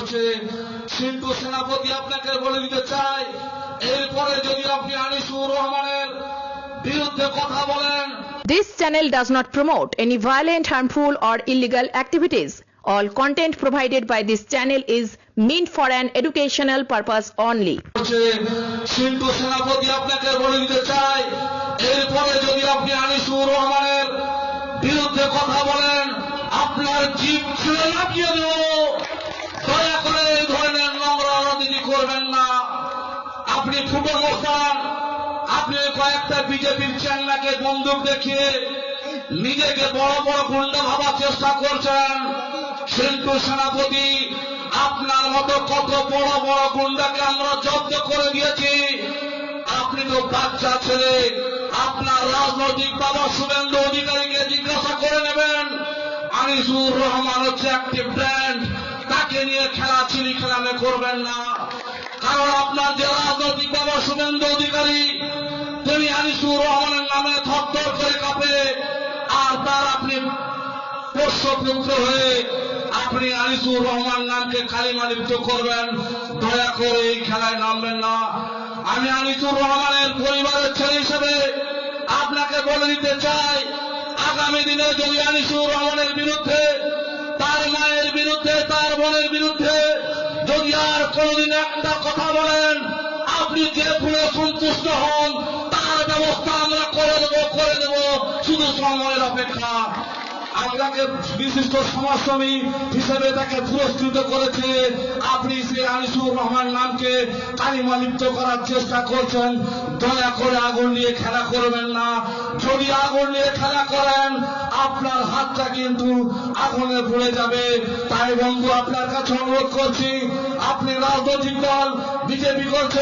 করছে। সিন্টু সেনাপতি আপনাকে বলে দিতে চাই, এরপরে যদি আপনি আনিসুর রহমানের বিরুদ্ধে কথা বলেন। This channel does not promote any violent, harmful or illegal activities. All content provided by this channel is meant for an educational purpose only. Sintu সেনাপতি আপনাকে বলে দিতে চাই, এরপরে যদি আপনি আনিসুর রহমানের বিরুদ্ধে কথা বলেন, আপনার জিভ ছিঁড়ে লাফিয়ে দেব। দয়া করে এই ধরনের নোংরা রাজনীতি করবেন না। আপনি ফুটো মস্তান, আপনি কয়েকটা বিজেপির চ্যাংড়াকে বন্দুক দেখিয়ে নিজেকে বড় বড় গুন্ডা ভাবার চেষ্টা করছেন। সিন্টু সেনাপতি, আপনার মতো কত বড় বড় গুন্ডাকে আমরা জব্দ করে দিয়েছি। আপনি তো বাচ্চা ছেলে, আপনার রাজনৈতিক বাবা শুভেন্দু অধিকারীকে জিজ্ঞাসা করে নেবেন। আনিসুর রহমান হচ্ছে একটি ব্র্যান্ড, তাকে নিয়ে খেলাচিলি খেলামে করবেন না। কারণ আপনার যে রাজনৈতিক বাবা শুভেন্দু অধিকারী, তিনি আনিসুর রহমানের নামে থরথর করে কাঁপে, আর তার আপনি পোষ্যপুত্র হয়ে আপনি আনিসুর রহমান নামকে কালিমা লিপ্ত করবেন। দয়া করে এই খেলায় নামবেন না। আমি আনিসুর রহমানের পরিবারের ছেলে হিসেবে আপনাকে বলে দিতে চাই, আগামী দিনে যদি আনিসুর রহমানের বিরুদ্ধে, তার মায়ের বিরুদ্ধে, তার বোনের বিরুদ্ধে যদি আর কোনদিন একটা কথা বলেন, আপনি যে ফুলে সন্তুষ্ট হন তার ব্যবস্থা আমরা করে দেব, শুধু সময়ের অপেক্ষা। আপনাকে বিশিষ্ট সমাজকর্মী হিসেবে তাকে পুরস্কৃত করেছে, আপনি সেই আনিসুর রহমান নামকে কালিমা লিপ্ত করার চেষ্টা করছেন। দয়া করে আগুন নিয়ে খেলা করবেন না। যদি আগুন নিয়ে খেলা করেন, আপনার হাতটা কিন্তু আগুনে পড়ে যাবে। তাই বন্ধু, আপনার কাছে অনুরোধ করছি, আপনি রাজনৈতিক দল বিজেপি করছেন,